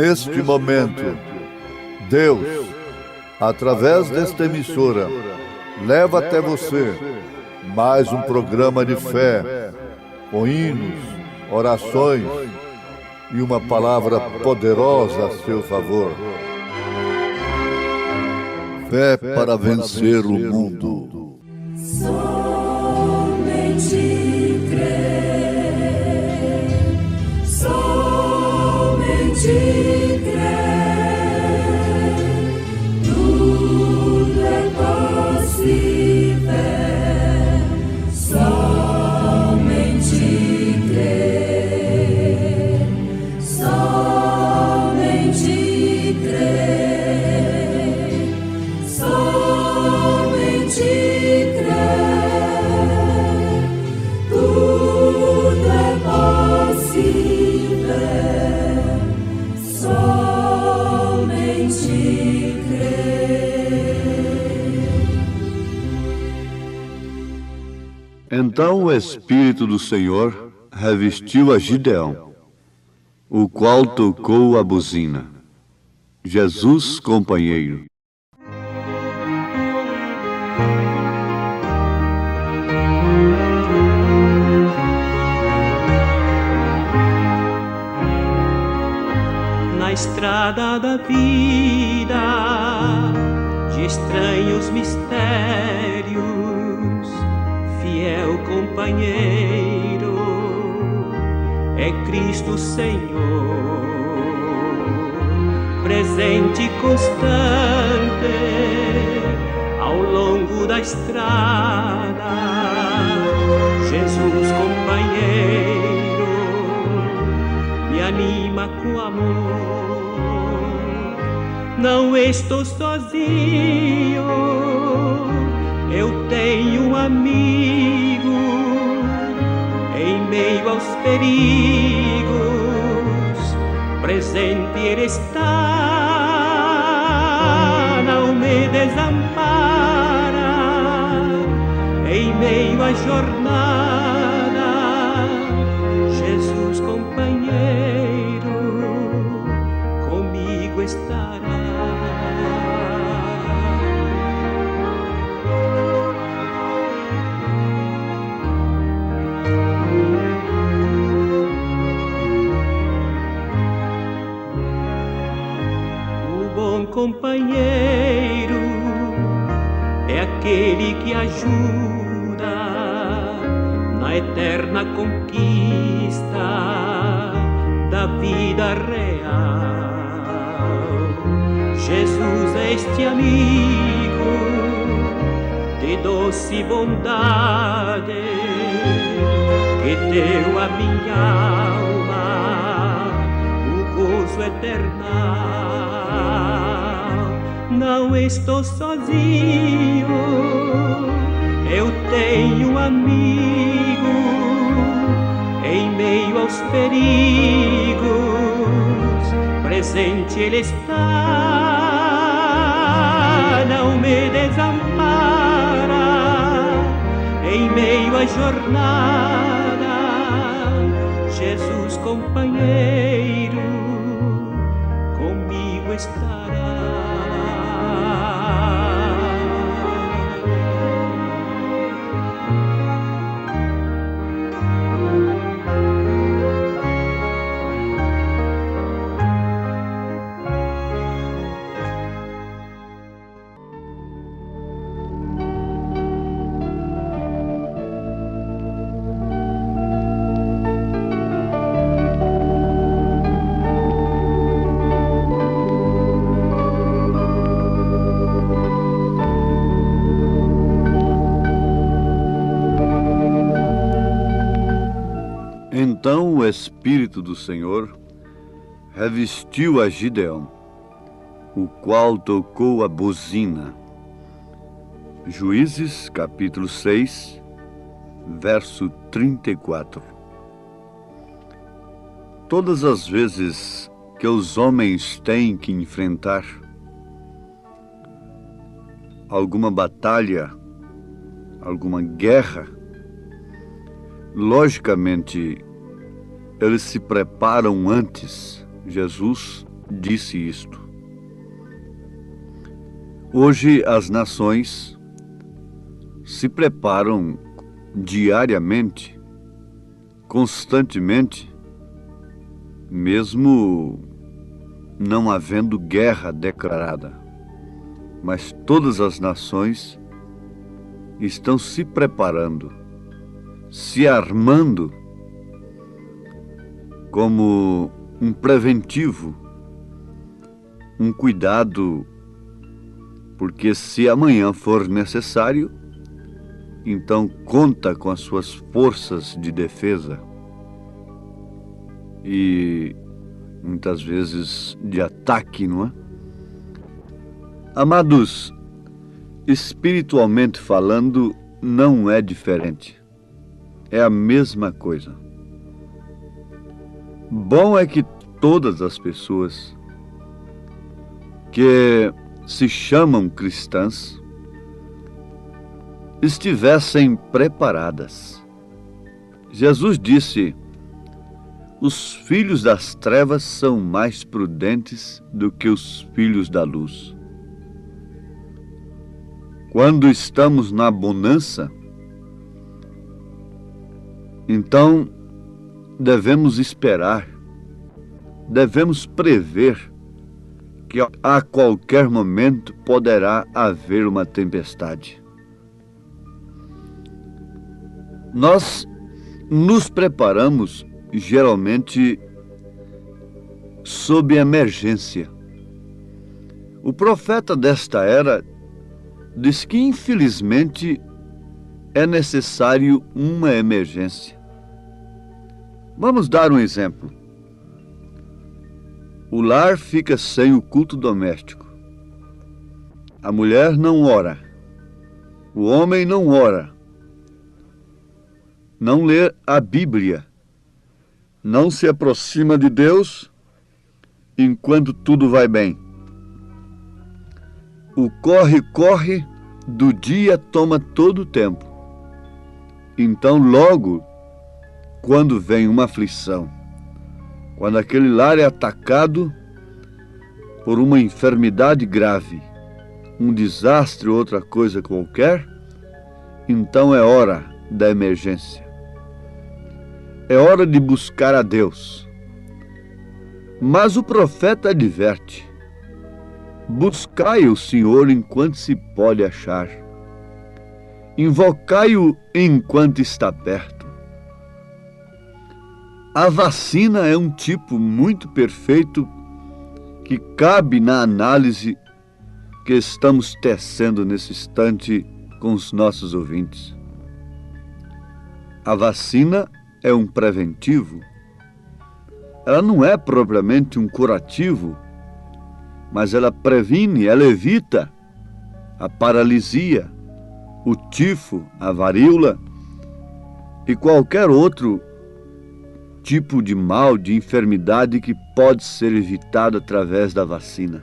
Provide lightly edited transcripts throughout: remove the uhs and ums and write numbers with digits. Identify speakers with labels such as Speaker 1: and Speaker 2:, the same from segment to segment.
Speaker 1: neste momento, Deus, através desta emissora, leva até você mais um programa de fé, com hinos, orações e uma palavra poderosa a seu favor. Fé para vencer o mundo.
Speaker 2: Somente crer, somente crer, tudo é possível, somente crer, somente crer, somente crer, tudo é possível, somente crer.
Speaker 3: Então o Espírito do Senhor revestiu a Gideão, o qual tocou a buzina. Jesus, companheiro.
Speaker 4: Na estrada da vida, de estranhos mistérios, fiel companheiro é Cristo Senhor, presente constante ao longo da estrada. Jesus companheiro me anima com amor. Não estou sozinho, eu tenho um amigo. Em meio aos perigos, presente Ele está, não me desampara. Em meio à jornada, Jesus companheiro comigo estará. O bom companheiro é aquele que ajuda na eterna conquista da vida real. Jesus é este amigo de doce bondade que deu à minha alma o gozo eternal. Não estou sozinho, eu tenho um amigo. Em meio aos perigos, presente Ele está, não me desampara. Em meio à jornada, Jesus companheiro comigo estará.
Speaker 3: Então o Espírito do Senhor revestiu a Gideão, o qual tocou a buzina. Juízes, capítulo 6, verso 34. Todas as vezes que os homens têm que enfrentar alguma batalha, alguma guerra, logicamente eles se preparam antes. Jesus disse isto. Hoje as nações se preparam diariamente, constantemente, mesmo não havendo guerra declarada. Mas todas as nações estão se preparando, se armando como um preventivo, um cuidado, porque se amanhã for necessário, então conta com as suas forças de defesa e muitas vezes de ataque, não é? Amados, espiritualmente falando, não é diferente. É a mesma coisa. Bom é que todas as pessoas que se chamam cristãs estivessem preparadas. Jesus disse: os filhos das trevas são mais prudentes do que os filhos da luz. Quando estamos na bonança, então devemos esperar, devemos prever que a qualquer momento poderá haver uma tempestade. Nós nos preparamos geralmente sob emergência. O profeta desta era diz que infelizmente é necessário uma emergência. Vamos dar um exemplo. O lar fica sem o culto doméstico. A mulher não ora. O homem não ora. Não lê a Bíblia. Não se aproxima de Deus enquanto tudo vai bem. O corre-corre do dia toma todo o tempo. Então, logo, quando vem uma aflição, quando aquele lar é atacado por uma enfermidade grave, um desastre ou outra coisa qualquer, então é hora da emergência. É hora de buscar a Deus. Mas o profeta adverte: buscai o Senhor enquanto se pode achar. Invocai-o enquanto está perto. A vacina é um tipo muito perfeito que cabe na análise que estamos tecendo nesse instante com os nossos ouvintes. A vacina é um preventivo. Ela não é propriamente um curativo, mas ela previne, ela evita a paralisia, o tifo, a varíola e qualquer outro tipo de mal, de enfermidade que pode ser evitado através da vacina.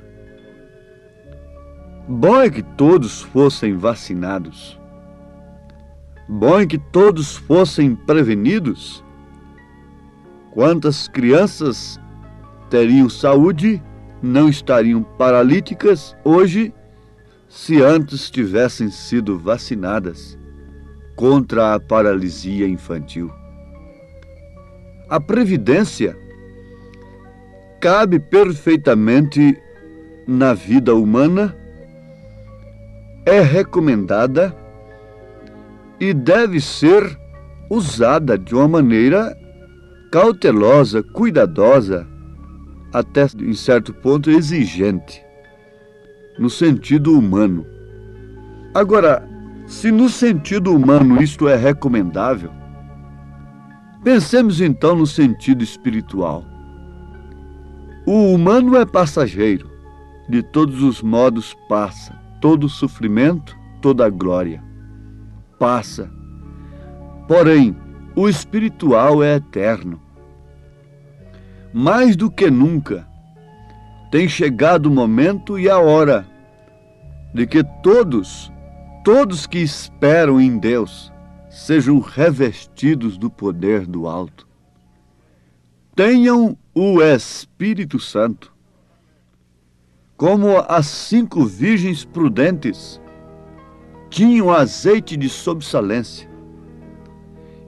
Speaker 3: Bom é que todos fossem vacinados. Bom é que todos fossem prevenidos. Quantas crianças teriam saúde, não estariam paralíticas hoje, se antes tivessem sido vacinadas contra a paralisia infantil. A previdência cabe perfeitamente na vida humana, é recomendada e deve ser usada de uma maneira cautelosa, cuidadosa, até em certo ponto exigente, no sentido humano. Agora, se no sentido humano isto é recomendável, pensemos então no sentido espiritual. O humano é passageiro, de todos os modos passa, todo sofrimento, toda glória passa. Porém, o espiritual é eterno. Mais do que nunca, tem chegado o momento e a hora de que todos que esperam em Deus sejam revestidos do poder do alto. Tenham o Espírito Santo, como as 5 virgens prudentes, tinham azeite de sobressalência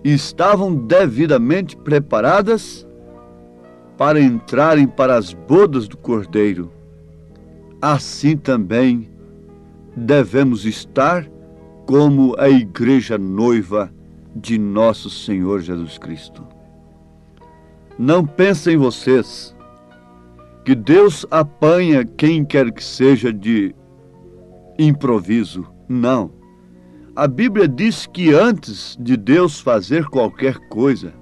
Speaker 3: e estavam devidamente preparadas para entrarem para as bodas do Cordeiro. Assim também devemos estar como a igreja noiva de nosso Senhor Jesus Cristo. Não pensem vocês que Deus apanha quem quer que seja de improviso. Não. A Bíblia diz que antes de Deus fazer qualquer coisa,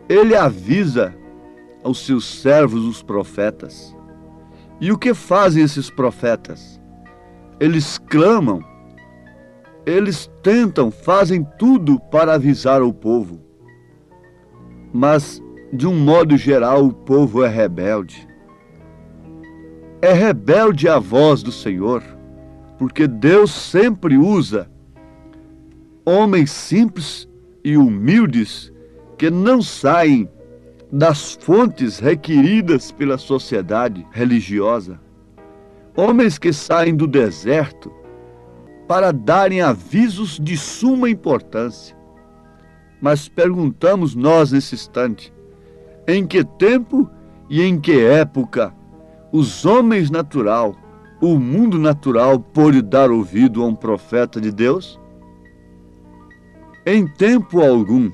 Speaker 3: Ele avisa aos seus servos, os profetas. E o que fazem esses profetas? Eles clamam, eles tentam, fazem tudo para avisar o povo. Mas, de um modo geral, o povo é rebelde. É rebelde à voz do Senhor, porque Deus sempre usa homens simples e humildes que não saem das fontes requeridas pela sociedade religiosa. Homens que saem do deserto para darem avisos de suma importância. Mas perguntamos nós nesse instante, em que tempo e em que época os homens natural, o mundo natural pôde dar ouvido a um profeta de Deus? Em tempo algum,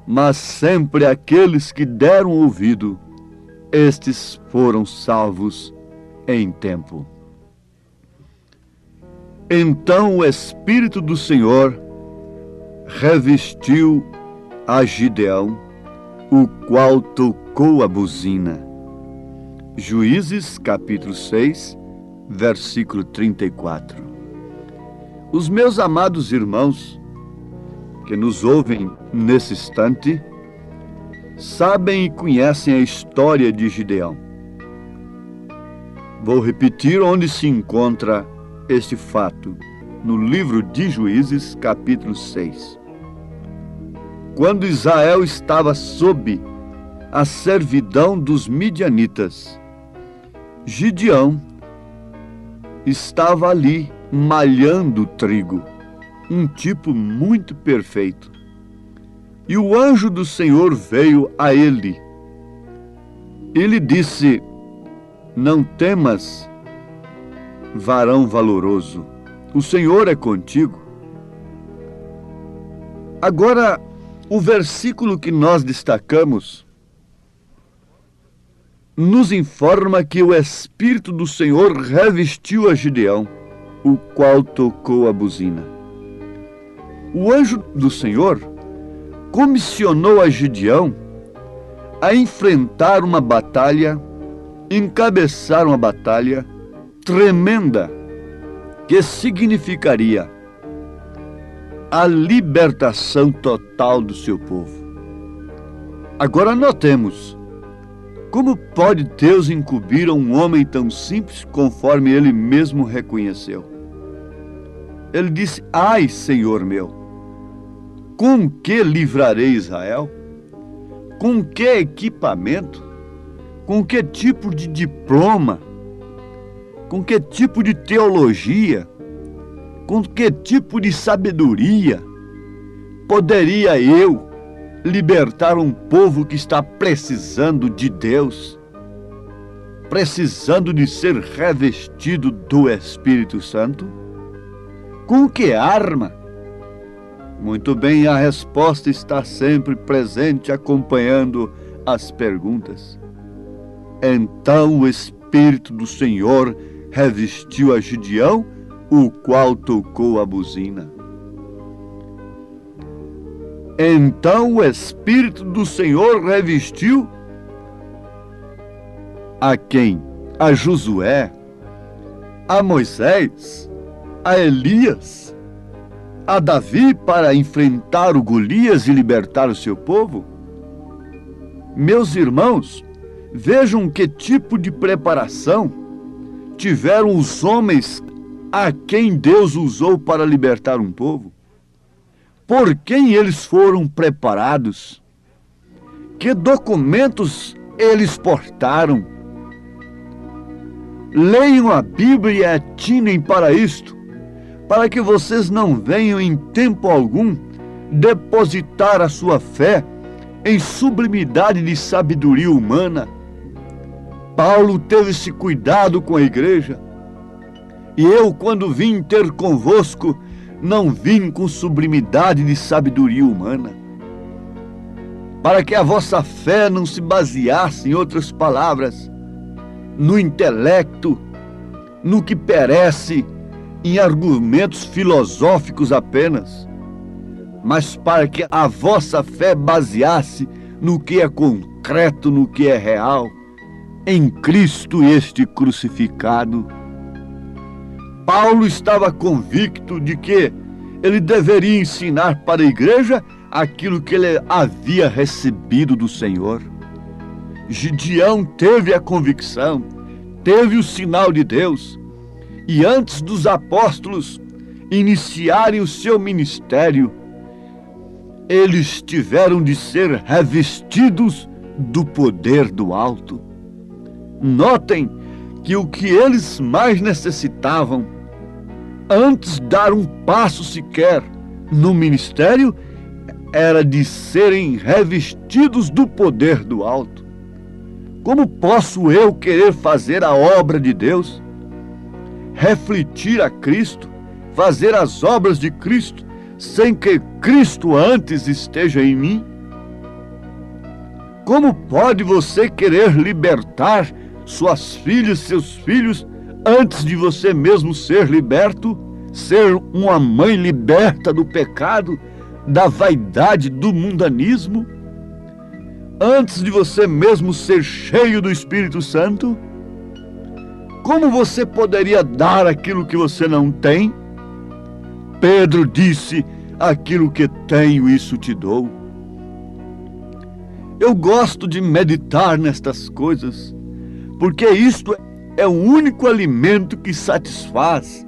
Speaker 3: mas sempre aqueles que deram ouvido, estes foram salvos em tempo. Então o Espírito do Senhor revestiu a Gideão, o qual tocou a buzina. Juízes, capítulo 6, versículo 34. Os meus amados irmãos, que nos ouvem nesse instante, sabem e conhecem a história de Gideão. Vou repetir onde se encontra este fato, no livro de Juízes, capítulo 6. Quando Israel estava sob a servidão dos midianitas, Gideão estava ali malhando trigo, um tipo muito perfeito. E o anjo do Senhor veio a ele. Ele disse: não temas, varão valoroso, o Senhor é contigo. Agora, o versículo que nós destacamos nos informa que o Espírito do Senhor revestiu a Gideão, o qual tocou a buzina. O anjo do Senhor comissionou a Gideão a enfrentar uma batalha, encabeçar uma batalha tremenda, que significaria a libertação total do seu povo. Agora notemos, como pode Deus incumbir a um homem tão simples conforme ele mesmo reconheceu? Ele disse: ai, Senhor meu, com que livrarei Israel? Com que equipamento? Com que tipo de diploma? Com que tipo de teologia? Com que tipo de sabedoria poderia eu libertar um povo que está precisando de Deus, precisando de ser revestido do Espírito Santo? Com que arma? Muito bem, a resposta está sempre presente, acompanhando as perguntas. Então o Espírito do Senhor revestiu a Gideão, o qual tocou a buzina. Então o Espírito do Senhor revestiu a quem? A Josué, a Moisés, a Elias, a Davi para enfrentar o Golias e libertar o seu povo? Meus irmãos, vejam que tipo de preparação tiveram os homens a quem Deus usou para libertar um povo. Por quem eles foram preparados? Que documentos eles portaram? Leiam a Bíblia e atinem para isto, para que vocês não venham em tempo algum depositar a sua fé em sublimidade de sabedoria humana. Paulo teve esse cuidado com a igreja. E eu, quando vim ter convosco, não vim com sublimidade de sabedoria humana, para que a vossa fé não se baseasse, em outras palavras, no intelecto, no que perece, em argumentos filosóficos apenas, mas para que a vossa fé baseasse no que é concreto, no que é real, em Cristo este crucificado. Paulo estava convicto de que ele deveria ensinar para a igreja aquilo que ele havia recebido do Senhor. Gideão teve a convicção, teve o sinal de Deus, e antes dos apóstolos iniciarem o seu ministério, eles tiveram de ser revestidos do poder do alto. Notem que o que eles mais necessitavam, antes de dar um passo sequer no ministério, era de serem revestidos do poder do alto. Como posso eu querer fazer a obra de Deus, refletir a Cristo, fazer as obras de Cristo, sem que Cristo antes esteja em mim? Como pode você querer libertar suas filhas, seus filhos, antes de você mesmo ser liberto, ser uma mãe liberta do pecado, da vaidade, do mundanismo? Antes de você mesmo ser cheio do Espírito Santo? Como você poderia dar aquilo que você não tem? Pedro disse: aquilo que tenho, isso te dou. Eu gosto de meditar nestas coisas, porque isto é o único alimento que satisfaz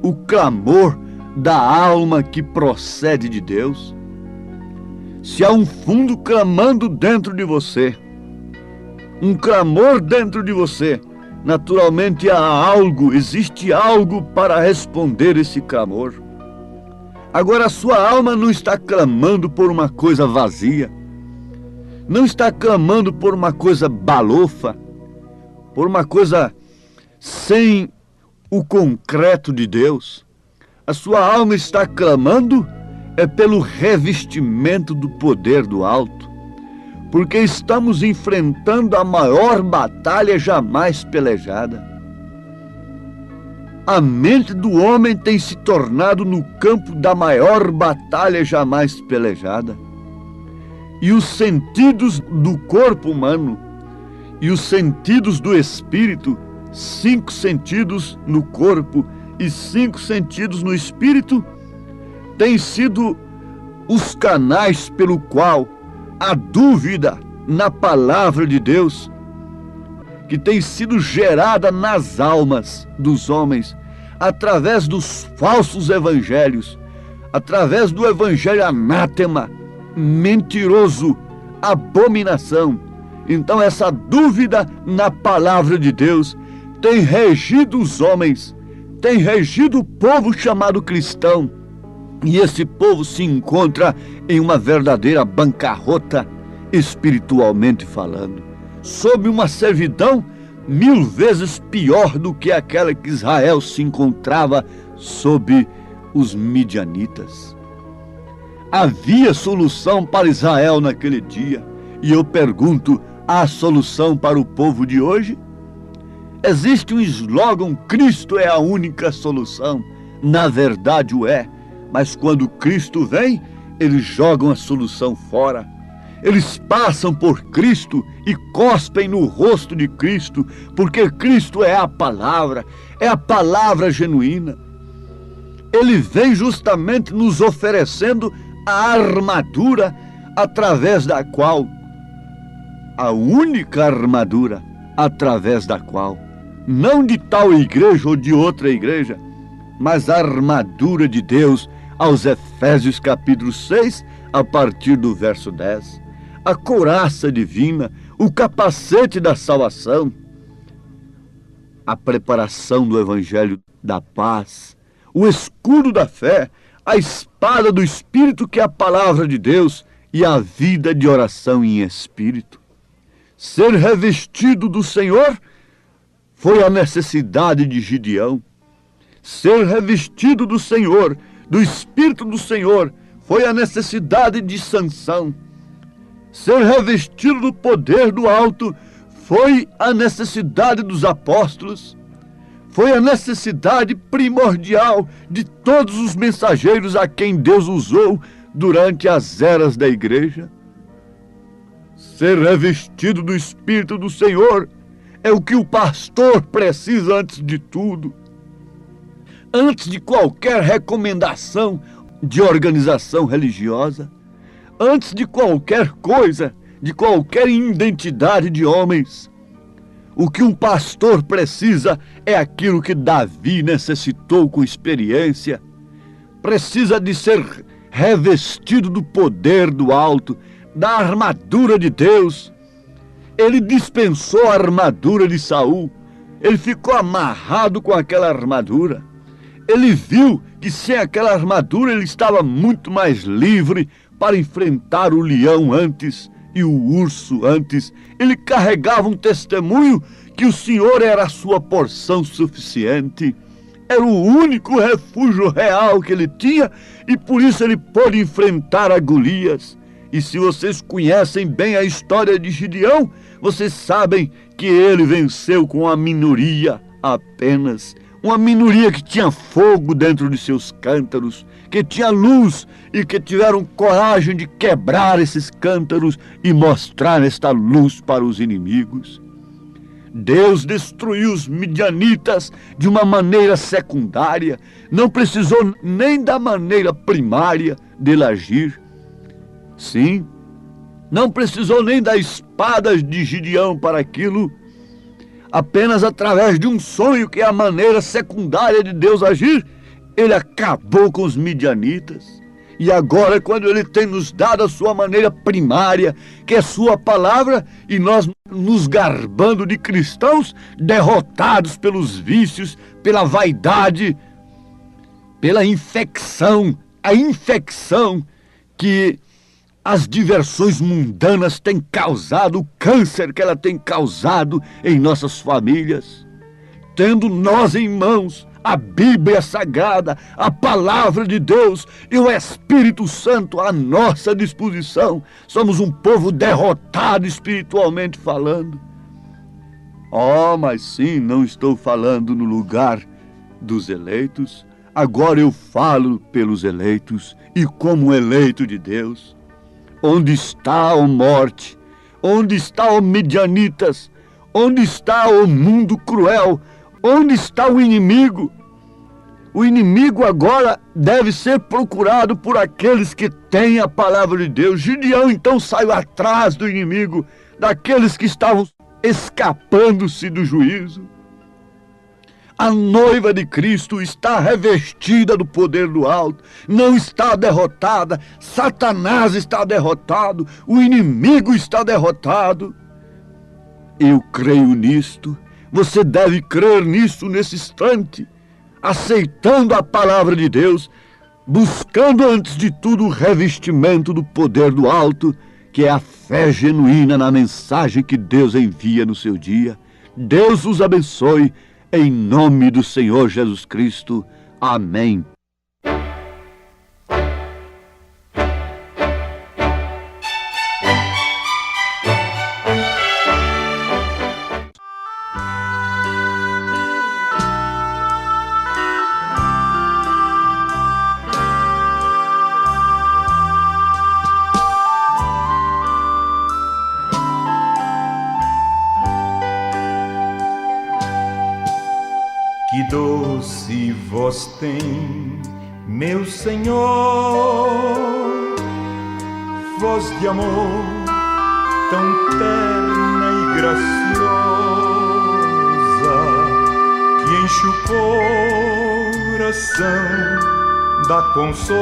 Speaker 3: o clamor da alma que procede de Deus. Se há um fundo clamando dentro de você, um clamor dentro de você, naturalmente existe algo para responder esse clamor. Agora, a sua alma não está clamando por uma coisa vazia, não está clamando por uma coisa balofa, por uma coisa sem o concreto de Deus. A sua alma está clamando pelo revestimento do poder do alto, porque estamos enfrentando a maior batalha jamais pelejada. A mente do homem tem se tornado no campo da maior batalha jamais pelejada. E os sentidos do corpo humano e os sentidos do espírito, 5 sentidos no corpo e 5 sentidos no espírito, têm sido os canais pelo qual a dúvida na palavra de Deus, que tem sido gerada nas almas dos homens, através dos falsos evangelhos, através do evangelho anátema, mentiroso, abominação. Então essa dúvida na palavra de Deus tem regido os homens, tem regido o povo chamado cristão, e esse povo se encontra em uma verdadeira bancarrota, espiritualmente falando, sob uma servidão 1000 vezes pior do que aquela que Israel se encontrava sob os midianitas. Havia solução para Israel naquele dia, e eu pergunto: há solução para o povo de hoje? Existe um slogan: Cristo é a única solução. Na verdade o é, mas quando Cristo vem, eles jogam a solução fora. Eles passam por Cristo e cospem no rosto de Cristo, porque Cristo é a palavra genuína. Ele vem justamente nos oferecendo a armadura através da qual, a única armadura através da qual, não de tal igreja ou de outra igreja, mas a armadura de Deus, aos Efésios capítulo 6, a partir do verso 10. A couraça divina, o capacete da salvação, a preparação do Evangelho da paz, o escudo da fé, a espada do Espírito, que é a palavra de Deus, e a vida de oração em espírito. Ser revestido do Senhor foi a necessidade de Gideão. Ser revestido do Senhor, do Espírito do Senhor, foi a necessidade de Sansão. Ser revestido do poder do alto foi a necessidade dos apóstolos. Foi a necessidade primordial de todos os mensageiros a quem Deus usou durante as eras da igreja. Ser revestido do Espírito do Senhor é o que o pastor precisa antes de tudo. Antes de qualquer recomendação de organização religiosa, antes de qualquer coisa, de qualquer identidade de homens, o que um pastor precisa é aquilo que Davi necessitou com experiência. Precisa de ser revestido do poder do alto, da armadura de Deus. Ele dispensou a armadura de Saul. Ele ficou amarrado com aquela armadura. Ele viu que sem aquela armadura ele estava muito mais livre para enfrentar o leão antes e o urso antes. Ele carregava um testemunho que o Senhor era a sua porção suficiente. Era o único refúgio real que ele tinha e por isso ele pôde enfrentar a Golias. E se vocês conhecem bem a história de Gideão, vocês sabem que ele venceu com uma minoria apenas. Uma minoria que tinha fogo dentro de seus cântaros, que tinha luz e que tiveram coragem de quebrar esses cântaros e mostrar esta luz para os inimigos. Deus destruiu os midianitas de uma maneira secundária, não precisou nem da maneira primária dele agir. Sim, não precisou nem das espadas de Gideão para aquilo. Apenas através de um sonho, que é a maneira secundária de Deus agir, ele acabou com os midianitas. E agora, quando ele tem nos dado a sua maneira primária, que é sua palavra, e nós nos garbando de cristãos, derrotados pelos vícios, pela vaidade, pela infecção, a infecção que as diversões mundanas têm causado, o câncer que ela tem causado em nossas famílias. Tendo nós em mãos a Bíblia Sagrada, a Palavra de Deus e o Espírito Santo à nossa disposição, somos um povo derrotado espiritualmente falando. Oh, mas sim, não estou falando no lugar dos eleitos. Agora eu falo pelos eleitos e como eleito de Deus. Onde está, ó morte? Onde está, ó midianitas? Onde está o mundo cruel? Onde está o inimigo? O inimigo agora deve ser procurado por aqueles que têm a palavra de Deus. Gideão então saiu atrás do inimigo, daqueles que estavam escapando-se do juízo. A noiva de Cristo está revestida do poder do alto, não está derrotada. Satanás está derrotado, o inimigo está derrotado. Eu creio nisto, você deve crer nisso nesse instante, aceitando a palavra de Deus, buscando antes de tudo o revestimento do poder do alto, que é a fé genuína na mensagem que Deus envia no seu dia. Deus os abençoe. Em nome do Senhor Jesus Cristo. Amém.
Speaker 5: Que doce voz tem, meu Senhor, voz de amor tão terna e graciosa, que enche o coração da consolação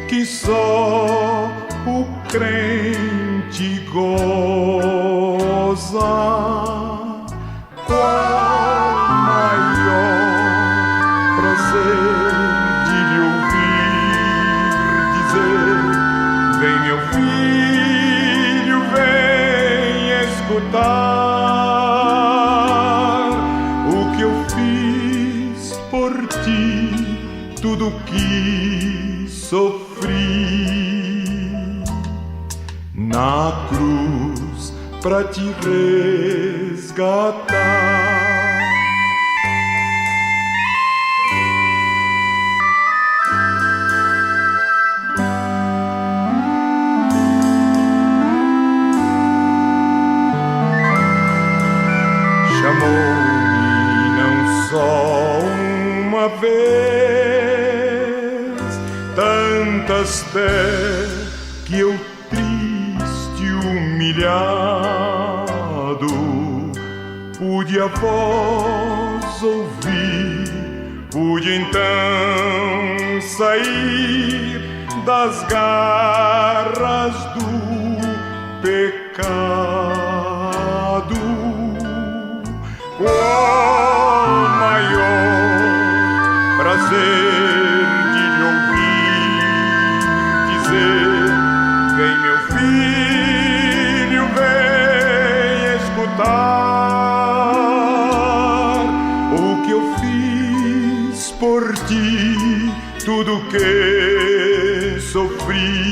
Speaker 5: que só o crente goza. Qual maior prazer de lhe ouvir dizer: vem meu filho, vem escutar o que eu fiz por ti, tudo que sofri na cruz pra te resgatar. Chamou-me não só uma vez, tantas até que eu triste, humilhado, pude a voz ouvir, pude então sair das garras do pecado. Qual maior prazer de lhe ouvir dizer: vem meu filho, vem escutar o que eu fiz por ti, tudo que sofri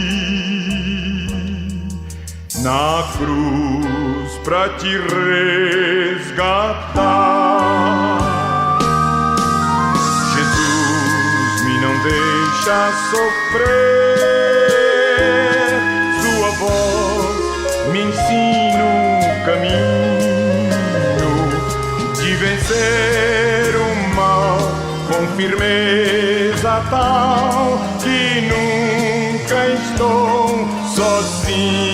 Speaker 5: na cruz pra te resgatar. Jesus me não deixa sofrer, sua voz me ensina o caminho de vencer o mal com firmeza tal que nunca estou sozinho.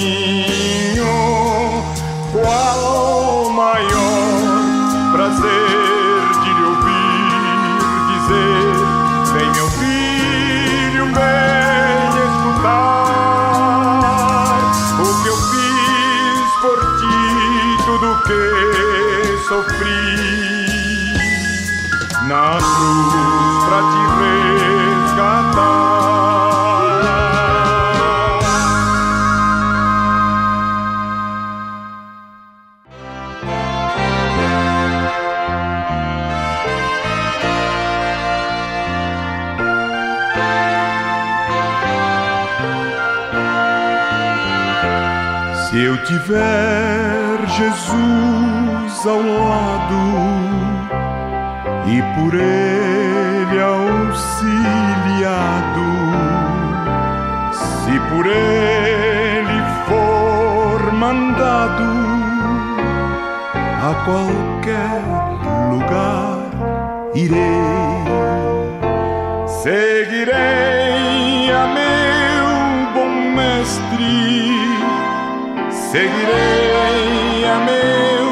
Speaker 5: Qual maior prazer de lhe ouvir dizer: vem meu filho, vem escutar o que eu fiz por ti, tudo que sofri na cruz pra te resgatar. Se eu tiver Jesus ao lado e por Ele auxiliado, se por Ele for mandado a qualquer lugar irei, seguirei a meu bom mestre. Seguirei a meu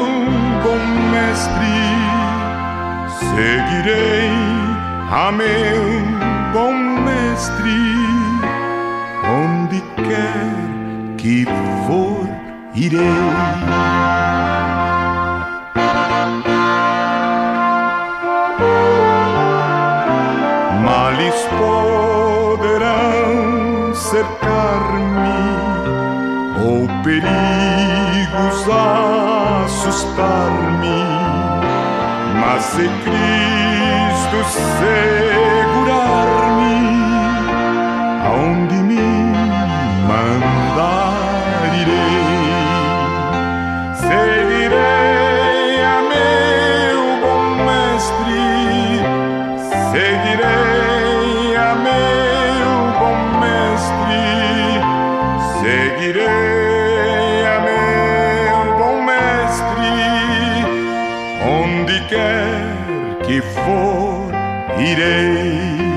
Speaker 5: bom mestre, seguirei a meu bom mestre, onde quer que for, irei. Males poderão cercar-me, ou perigos assustar-me, mas se Cristo segurar-me, aonde me mandar irei. Seguirei a meu bom mestre, seguirei a meu bom mestre, seguirei a meu bom mestre, onde quer que for, irei.